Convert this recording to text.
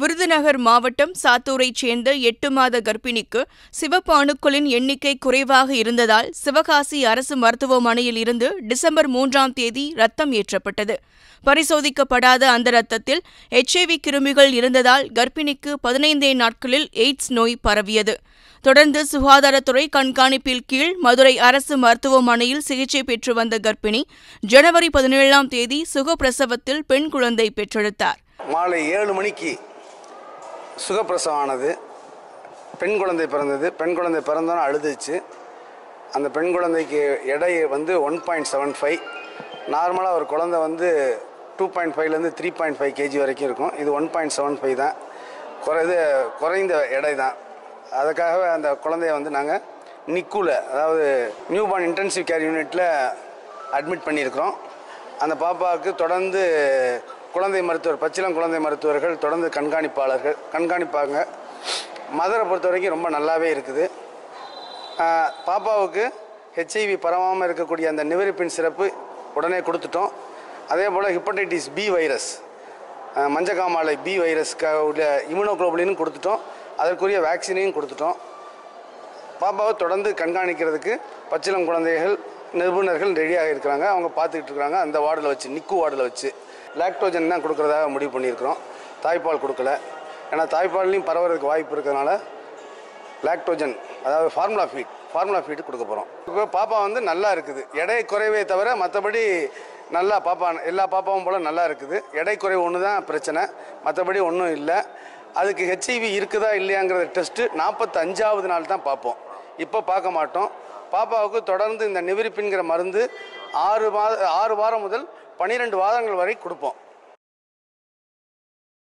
விருதுநகர் மாவட்டம் சாத்தூரைச் சேர்ந்த 8 மாத கர்ப்பிணிக்கு சிவப்பு அணுக்களின் எண்ணிக்கை குறைவாக இருந்ததால் சிவகாசி அரசு மருத்துவமனையில் இருந்து டிசம்பர் 3ஆம் தேதி ரத்தம் ஏற்றப்பட்டது. பரிசோதிக்கப்படாத அந்த ரத்தத்தில் HIV கிருமிகள் இருந்ததால் கர்ப்பிணிக்கு 15 நாட்களில் எய்ட்ஸ் நோய் பரவியது. தொடர்ந்து சுகாதாரத்துறை கண்காணிப்பில் கீழ் மதுரை அரசு மருத்துவமனையில் சிகிச்சை பெற்று வந்த கர்ப்பிணி ஜனவரி 17ஆம் தேதி சுகப்பிரசவத்தில் பெண் குழந்தை பெற்றெடுத்தார். மாலை 7 மணிக்கு சுகப்பிரசவம் ஆனது. பெண் குழந்தை பிறந்தது. பெண் குழந்தை பிறந்தோன்னு அழுதுச்சு. அந்த பெண் குழந்தைக்கு எடை 1.75. நார்மலாக ஒரு குழந்தை 2.5லேருந்து 3.5 kg வரைக்கும் இருக்கும். இது 1.75 தான். குறைந்த எடை தான். அதுக்காகவே அந்த குழந்தைய நாங்கள் நிக்குல, அதாவது நியூ பார்ன் இன்டென்சிவ் கேர் யூனிட்டில் அட்மிட் பண்ணியிருக்கிறோம். அந்த பாப்பாவுக்கு தொடர்ந்து குழந்தை மருத்துவர், பச்சிளம் குழந்தை மருத்துவர்கள் தொடர்ந்து கண்காணிப்பாங்க. மதரை பொறுத்த வரைக்கும் ரொம்ப நல்லாவே இருக்குது. பாப்பாவுக்கு HIV பரவாமல் இருக்கக்கூடிய அந்த நிவரிப்பின் சிறப்பு உடனே கொடுத்துட்டோம். அதே போல் ஹெப்படைட்டிஸ் B வைரஸ், மஞ்சக்காமாலை B வைரஸ்க்காக உள்ள இம்யூனோகுளோபுலினும் கொடுத்துட்டோம். அதற்குரிய வேக்சினையும் கொடுத்துட்டோம். பாப்பாவை தொடர்ந்து கண்காணிக்கிறதுக்கு பச்சிளம் குழந்தைகள் நிபுணர்கள் ரெடியாக இருக்கிறாங்க. அவங்க பார்த்துக்கிட்டு இருக்கிறாங்க. அந்த வார்டில் வச்சு, நிக்கு வார்டில் வச்சு லாக்டோஜன் தான் கொடுக்குறதாக முடிவு பண்ணியிருக்கிறோம். தாய்ப்பால் கொடுக்கல. ஏன்னா தாய்ப்பால்லையும் பரவுறதுக்கு வாய்ப்பு இருக்கிறதுனால லாக்டோஜன், அதாவது ஃபார்முலா ஃபீட் கொடுக்க போகிறோம். இப்போ பாப்பா நல்லா இருக்குது. எடை குறைவே தவிர மற்றபடி நல்லா எல்லா பாப்பாவும் போல் நல்லா இருக்குது. எடை குறைவு ஒன்று தான் பிரச்சனை, மற்றபடி ஒன்றும் இல்லை. அதுக்கு HIV இருக்குதா இல்லையாங்கிற டெஸ்ட்டு 45ஆவது நாள் தான் பார்ப்போம். இப்போ பார்க்க மாட்டோம். பாப்பாவுக்கு தொடர்ந்து இந்த நிவிரிப்பின்கிற மருந்து 6 வாரம் முதல் 12 வாரங்கள் வரை கொடுப்போம்.